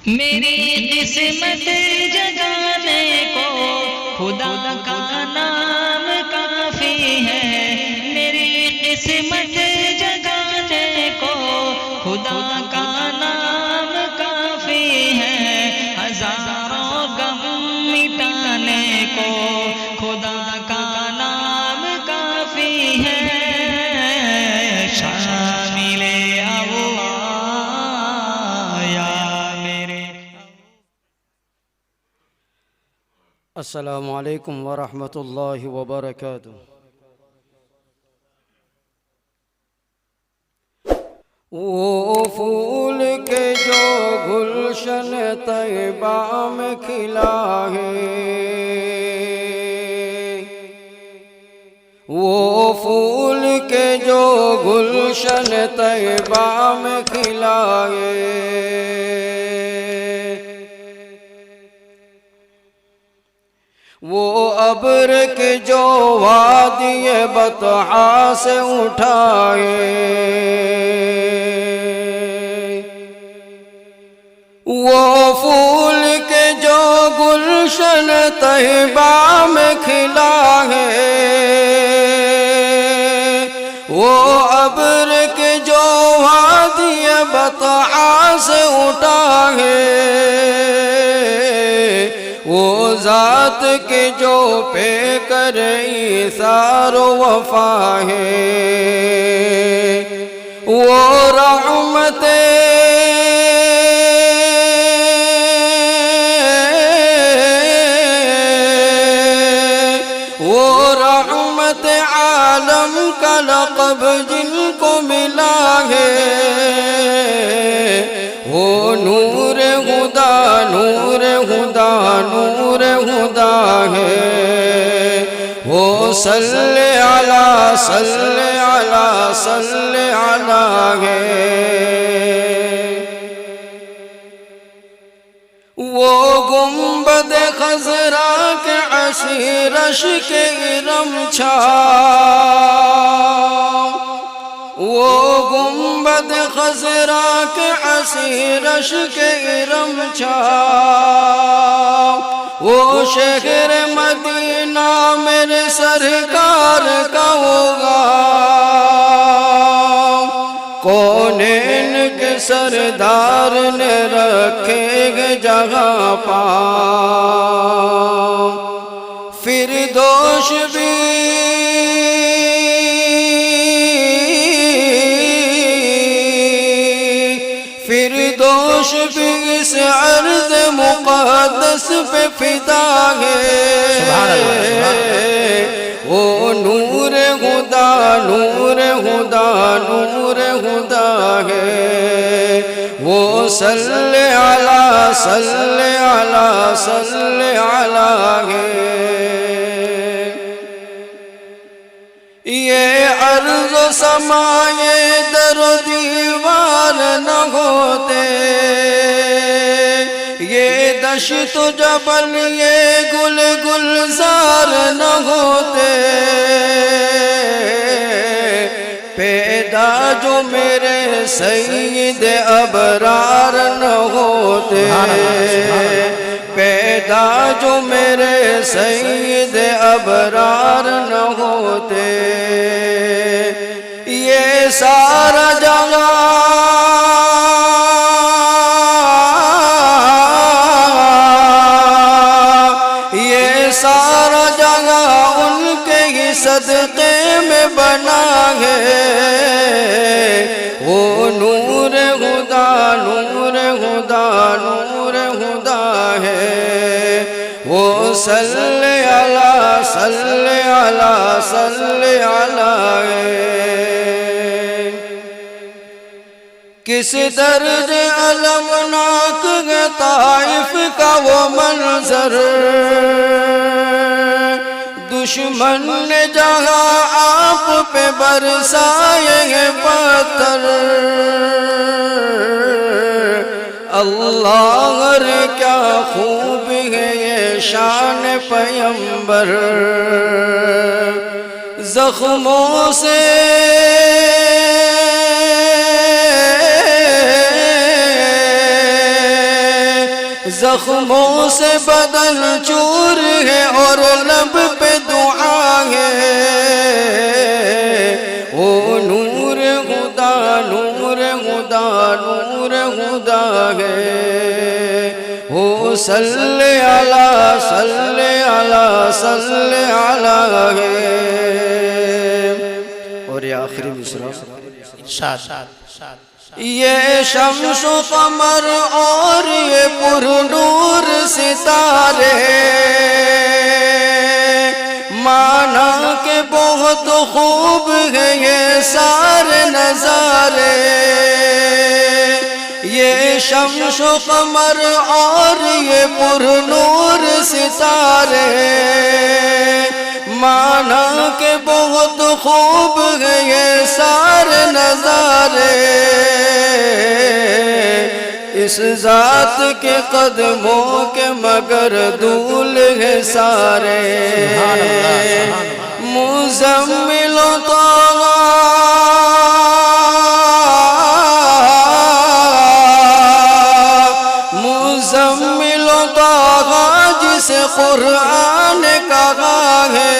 میری قسمت جگانے کو خدا کا نام کافی ہے، میری قسمت جگانے کو خدا کا نام کافی ہے، ہزاروں غم مٹانے کو خدا کا نام کافی ہے، شامل السلام علیکم ورحمۃ اللہ وبرکاتہ۔ وہ پھول کے جو گلشن طیبہ میں کھلا ہے، وہ پھول کے جو گلشن طیبہ میں کھلا ہے، وہ ابر کے جو وادی بطحا سے اٹھائے، وہ پھول کے جو گلشن طیبہ میں کھلا ہے، وہ ابر کے جو وادی بطحا سے اٹھا ہے، وہ ذات کے جو پہ کر ایثار و وفا ہے، وہ رحمت عالم کا لقب جن کو ملا ہے، وہ نور خدا نور خدا نور خدا ہے، وہ صلی علی صلی علی صلی علی ہے، وہ گنبد خضرا کے عشیرش کے ارم چھا، وہ گنبد خضرا کے عشیرش کے ارم چھا، وہ شہر مدینہ میرے سرکار کا ہوگا، کونین کے سردار نے رکھے گے جگہ پا، فردوس بھی اس عرض مقدس پہ فدا ہے، وہ نور خدا نور خدا نور خدا ہے، وہ صلی علی صلی علی صلی علی ہے، یہ عرض و سما یہ در و دیوار نہ ہوتے، یہ دشت و جبل یہ گل گلزار نہ ہوتے، پیدا جو میرے سید ابرار نہ ہوتے، پیدا جو میرے سید ابرار نہ ہوتے، یہ سارا جہاں ان کے ہی صدقے میں بنا ہے، وہ نور خدا نور خدا نور خدا ہے، وہ صلی علی صلی علی صلی علی ہے، کس درج المناک ہے طائف کا وہ منظر، دشمن نے جہاں آپ پہ برسائے پتھر، اللہ رے کیا خوب ہے یہ شان پیمبر، زخموں سے زخموں سے بدن چور ہے اور لب پہ دعا ہے وہ نور خدا نور خدا نور خدا ہے وہ صلی علی صلی علی صلی علی ہے. اور یہ آخری مصرع یہ شمس و قمر اور یہ پر نور ستارے مانا کہ بہت خوب ہے یہ سارے نظارے. یہ شمس و قمر اور یہ پر نور ستارے مانا کہ بہت خوب ہے یہ سارے نظارے. اس ذات کے قدموں کے مگر دھول ہے سارے. مزمل و طاغا مزمل و طاغا جسے قرآن کہا ہے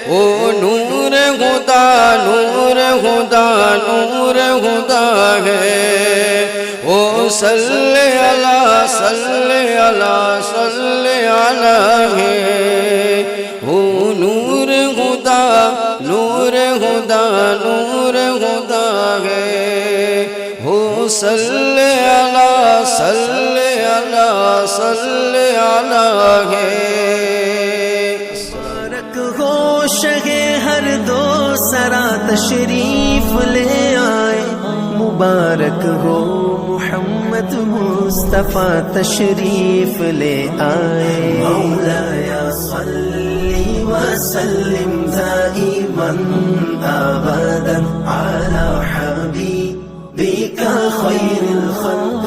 وہ نور خدا نور خدا نور خدا ہے وہ صلی علی صلی علی صلی علی ہے وہ نور خدا نور خدا نور خدا ہے وہ صلی علی صلی علی صلی علی ہے. شہ ہر دو سرا تشریف لے آئے مبارک ہو محمد مصطفیٰ تشریف لے آئے. مولایا صلی وسلم دائما ابدا علی حبیبک خیر الخلق